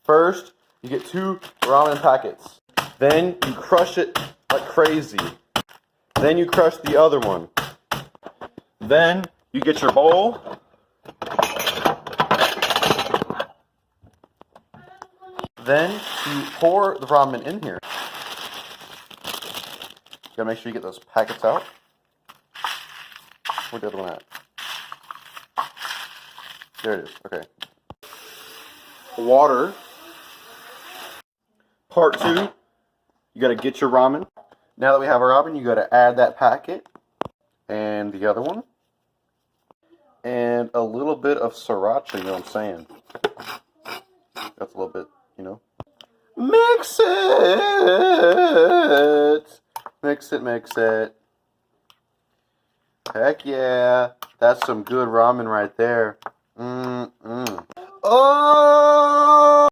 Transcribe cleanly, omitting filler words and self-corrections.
First, you get 2 ramen packets. Then you crush it like crazy. Then you crush the other one. Then you get your bowl. Then you pour the ramen in here. You gotta make sure you get those packets out. Where's the other one at? There it is. Okay. Water. Part 2. You gotta get your ramen. Now that we have our ramen, you gotta add that packet and the other one. And a little bit of sriracha, you know what I'm saying? That's a little bit, you know. Mix it! Mix it, mix it. Heck yeah. That's some good ramen right there. Oh!